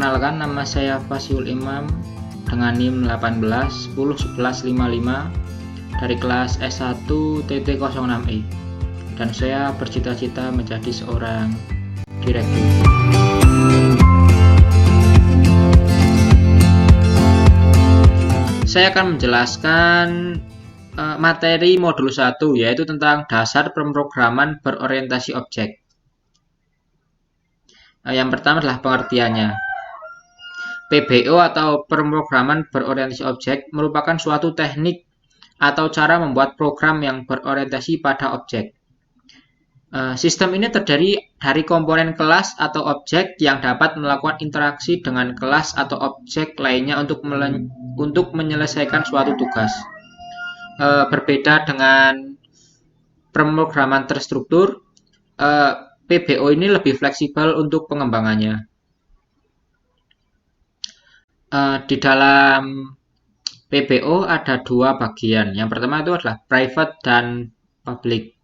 Perkenalkan, nama saya Fasiul Imam dengan NIM 18101155 dari kelas S1 TT06E, dan saya bercita-cita menjadi seorang direktur. Saya akan menjelaskan materi modul 1, yaitu tentang dasar pemrograman berorientasi objek. Yang pertama adalah pengertiannya. PBO atau pemrograman berorientasi objek merupakan suatu teknik atau cara membuat program yang berorientasi pada objek. Sistem ini terdiri dari komponen kelas atau objek yang dapat melakukan interaksi dengan kelas atau objek lainnya untuk menyelesaikan suatu tugas. Berbeda dengan pemrograman terstruktur, PBO ini lebih fleksibel untuk pengembangannya. Di dalam PBO ada dua bagian. Yang pertama itu adalah private dan public.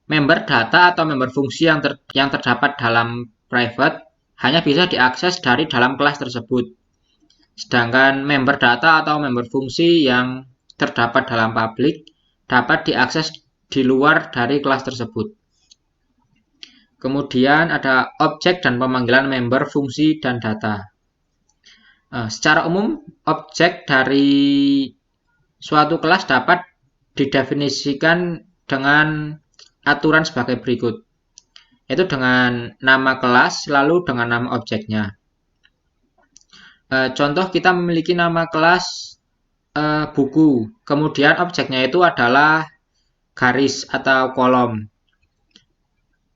Member data atau member fungsi yang terdapat dalam private hanya bisa diakses dari dalam kelas tersebut. Sedangkan member data atau member fungsi yang terdapat dalam public dapat diakses di luar dari kelas tersebut. Kemudian ada objek dan pemanggilan member, fungsi, dan data. Secara umum, objek dari suatu kelas dapat didefinisikan dengan aturan sebagai berikut, yaitu dengan nama kelas lalu dengan nama objeknya. Contoh, kita memiliki nama kelas buku, kemudian objeknya itu adalah garis atau kolom.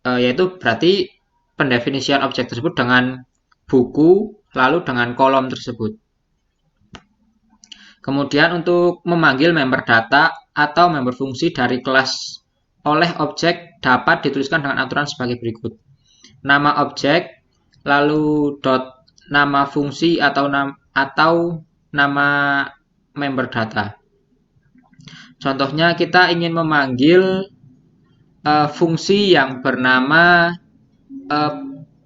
Yaitu berarti pendefinisian objek tersebut dengan buku lalu dengan kolom tersebut. Kemudian untuk memanggil member data atau member fungsi dari kelas oleh objek dapat dituliskan dengan aturan sebagai berikut. Nama objek lalu dot nama fungsi atau nama member data. Contohnya, kita ingin memanggil fungsi yang bernama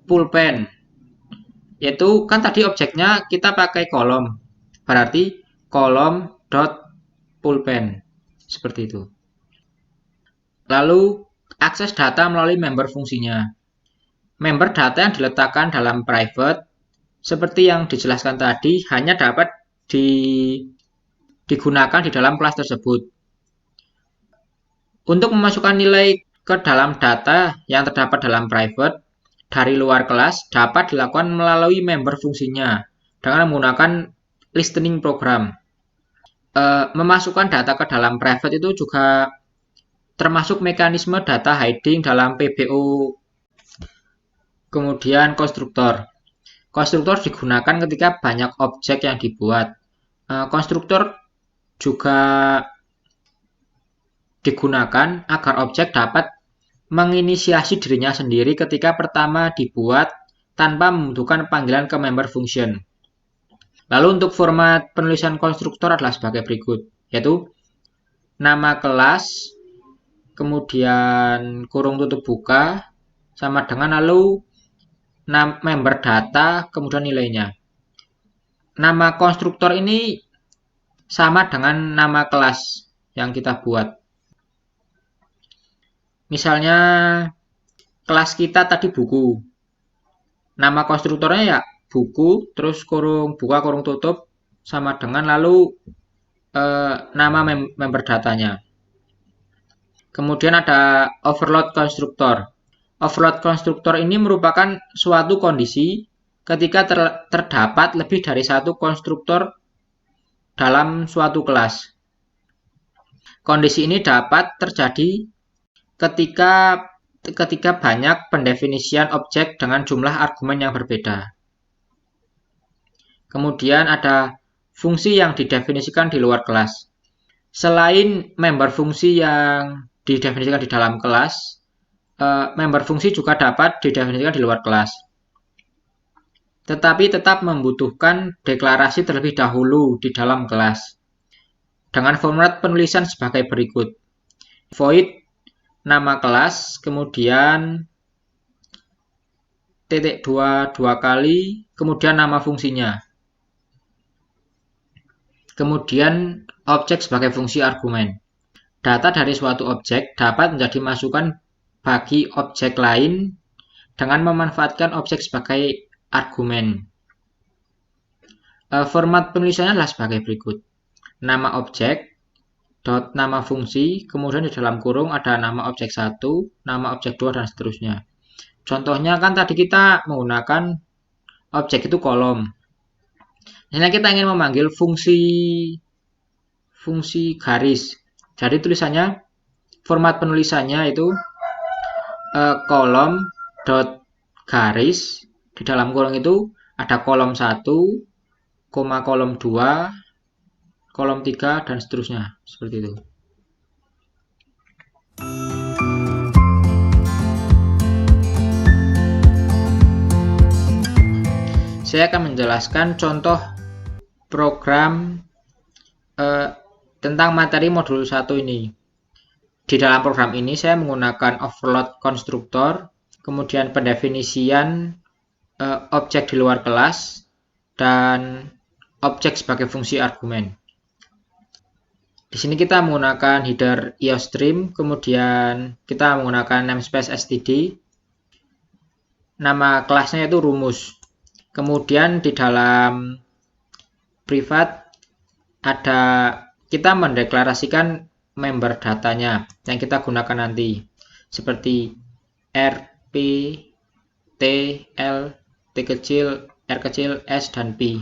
pulpen, yaitu kan tadi objeknya kita pakai kolom, berarti kolom dot pulpen, seperti itu. Lalu akses data melalui member fungsinya. Member data yang diletakkan dalam private seperti yang dijelaskan tadi hanya dapat digunakan di dalam kelas tersebut. Untuk memasukkan nilai ke dalam data yang terdapat dalam private dari luar kelas dapat dilakukan melalui member fungsinya dengan menggunakan listening program. Memasukkan data ke dalam private itu juga termasuk mekanisme data hiding dalam PBO. Kemudian konstruktor. Konstruktor digunakan ketika banyak objek yang dibuat. Konstruktor juga digunakan agar objek dapat menginisiasi dirinya sendiri ketika pertama dibuat tanpa membutuhkan panggilan ke member function. Lalu untuk format penulisan konstruktor adalah sebagai berikut, yaitu nama kelas, kemudian kurung tutup buka, sama dengan lalu member data, kemudian nilainya. Nama konstruktor ini sama dengan nama kelas yang kita buat. Misalnya kelas kita tadi buku, nama konstruktornya ya buku, terus kurung buka kurung tutup sama dengan lalu nama member datanya. Kemudian ada overload konstruktor. Overload konstruktor ini merupakan suatu kondisi ketika terdapat lebih dari satu konstruktor dalam suatu kelas. Kondisi ini dapat terjadi ketika banyak pendefinisian objek dengan jumlah argumen yang berbeda. Kemudian ada fungsi yang didefinisikan di luar kelas. Selain member fungsi yang didefinisikan di dalam kelas, member fungsi juga dapat didefinisikan di luar kelas. Tetapi tetap membutuhkan deklarasi terlebih dahulu di dalam kelas. Dengan format penulisan sebagai berikut. Void nama kelas, kemudian titik dua kali, kemudian nama fungsinya. Kemudian objek sebagai fungsi argumen. Data dari suatu objek dapat menjadi masukan bagi objek lain dengan memanfaatkan objek sebagai argumen. Format penulisannya adalah sebagai berikut. Nama objek, dot nama fungsi, kemudian di dalam kurung ada nama objek 1, nama objek 2, dan seterusnya. Contohnya kan tadi kita menggunakan objek itu kolom. Misalnya kita ingin memanggil fungsi garis. Jadi tulisannya, format penulisannya itu kolom dot garis. Di dalam kurung itu ada kolom 1, kolom 2, kolom 3, dan seterusnya. Seperti itu. Saya akan menjelaskan contoh program tentang materi modul 1 ini. Di dalam program ini saya menggunakan overload konstruktor, kemudian pendefinisian objek di luar kelas, dan objek sebagai fungsi argumen. Di sini kita menggunakan header IOStream, kemudian kita menggunakan namespace std. Nama kelasnya itu rumus. Kemudian di dalam privat kita mendeklarasikan member datanya yang kita gunakan nanti, seperti R, P, T, L, T kecil, R kecil, S, dan P.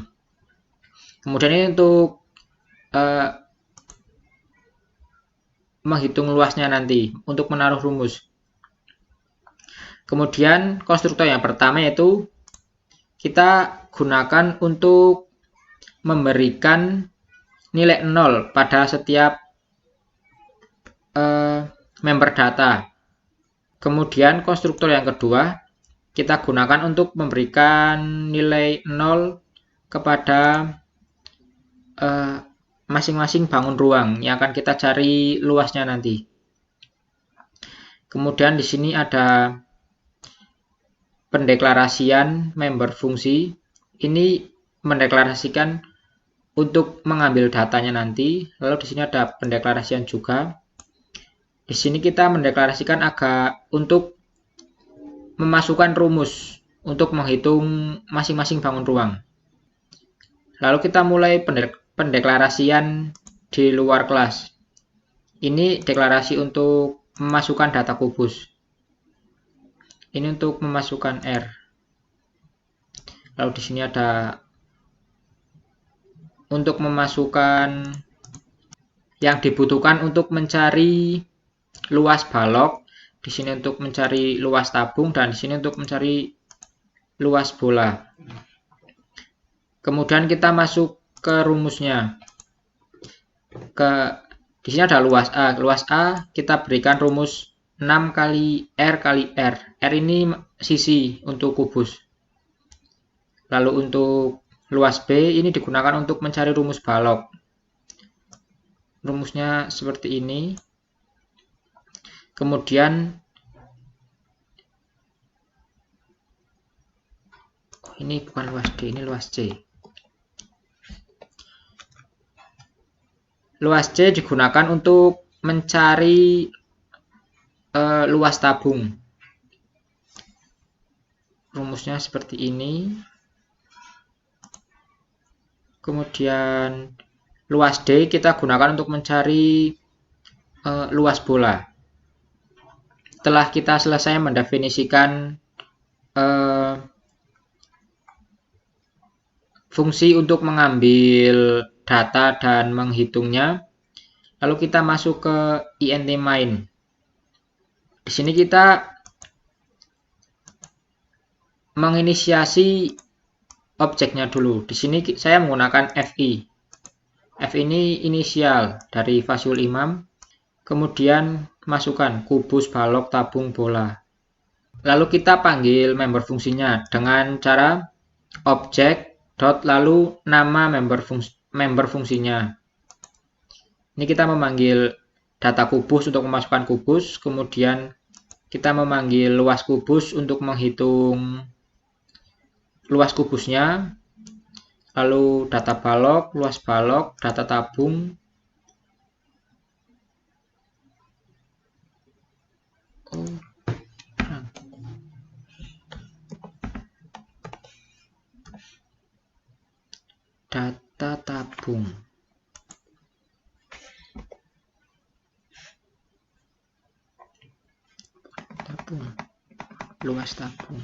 Kemudian ini untuk menghitung luasnya nanti, untuk menaruh rumus. Kemudian konstruktor yang pertama yaitu kita gunakan untuk memberikan nilai 0 pada setiap member data. Kemudian konstruktor yang kedua kita gunakan untuk memberikan nilai 0 kepada masing-masing bangun ruang yang akan kita cari luasnya nanti. Kemudian di sini ada pendeklarasian member fungsi. Ini mendeklarasikan untuk mengambil datanya nanti. Lalu di sini ada pendeklarasian juga. Di sini kita mendeklarasikan untuk memasukkan rumus untuk menghitung masing-masing bangun ruang. Lalu kita mulai pendeklarasian di luar kelas. Ini deklarasi untuk memasukkan data kubus. Ini untuk memasukkan R. Lalu di sini ada untuk memasukkan yang dibutuhkan untuk mencari luas balok. Di sini untuk mencari luas tabung, dan di sini untuk mencari luas bola. Kemudian kita masuk ke rumusnya. Di sini ada luas A. Luas A kita berikan rumus 6 kali R kali R. R ini sisi untuk kubus. Lalu untuk luas B ini digunakan untuk mencari rumus balok. Rumusnya seperti ini. Kemudian ini bukan luas D, ini luas C. Luas C digunakan untuk mencari luas tabung. Rumusnya seperti ini. Kemudian luas D kita gunakan untuk mencari luas bola. Setelah kita selesai mendefinisikan fungsi untuk mengambil data dan menghitungnya, lalu kita masuk ke int main. Di sini kita menginisiasi objeknya dulu. Di sini saya menggunakan fi. F ini inisial dari Fasyul Imam. Kemudian masukkan kubus, balok, tabung, bola. Lalu kita panggil member fungsinya dengan cara objek dot lalu nama member fungsinya. Ini kita memanggil data kubus untuk memasukkan kubus, kemudian kita memanggil luas kubus untuk menghitung luas kubusnya, lalu data balok, luas balok, data tabung. Data tabung. Luas tabung.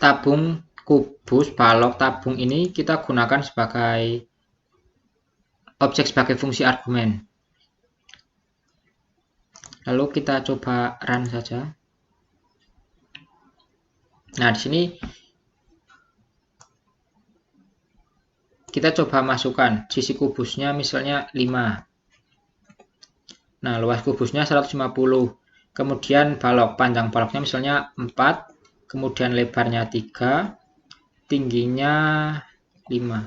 Tabung, kubus, balok, tabung ini kita gunakan sebagai objek sebagai fungsi argumen. Lalu kita coba run saja. Nah, di sini kita coba masukkan sisi kubusnya misalnya 5. Nah, luas kubusnya 150. Kemudian balok, panjang baloknya misalnya 4. Kemudian lebarnya 3, tingginya 5.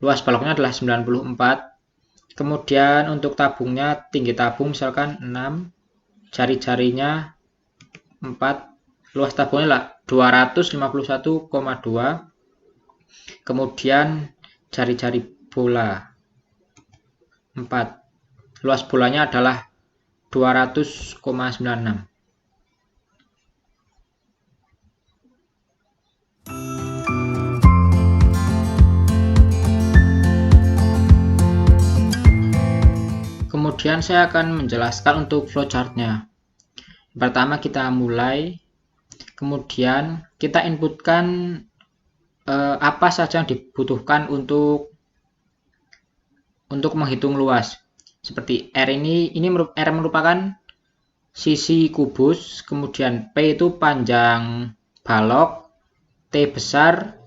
Luas baloknya adalah 94. Kemudian untuk tabungnya, tinggi tabung misalkan 6, jari-jarinya 4, luas tabungnya adalah 251,2. Kemudian jari-jari bola 4, luas bolanya adalah 200,96. Kemudian saya akan menjelaskan untuk flowchart-nya. Pertama kita mulai, kemudian kita inputkan apa saja yang dibutuhkan untuk menghitung luas. Seperti R ini R merupakan sisi kubus, kemudian P itu panjang balok, T besar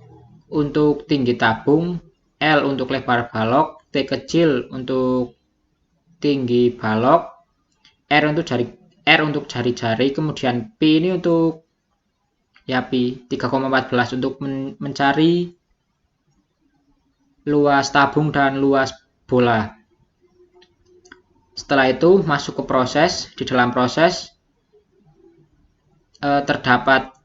untuk tinggi tabung, L untuk lebar balok, T kecil untuk tinggi balok, R untuk jari-jari, kemudian P ini untuk Pi 3,14 untuk mencari luas tabung dan luas bola. Setelah itu masuk ke proses. Di dalam proses terdapat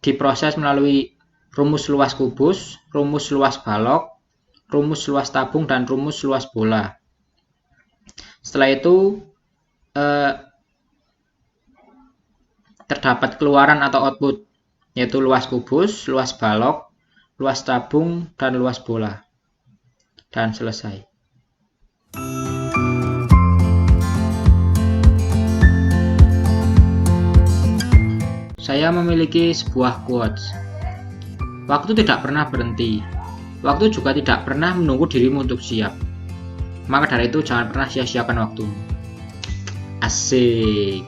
diproses melalui rumus luas kubus, rumus luas balok, rumus luas tabung, dan rumus luas bola. Setelah itu terdapat keluaran atau output, yaitu luas kubus, luas balok, luas tabung, dan luas bola. Dan selesai. Saya memiliki sebuah quotes. Waktu tidak pernah berhenti. Waktu juga tidak pernah menunggu dirimu untuk siap. Maka dari itu jangan pernah sia-siakan waktu. Asik.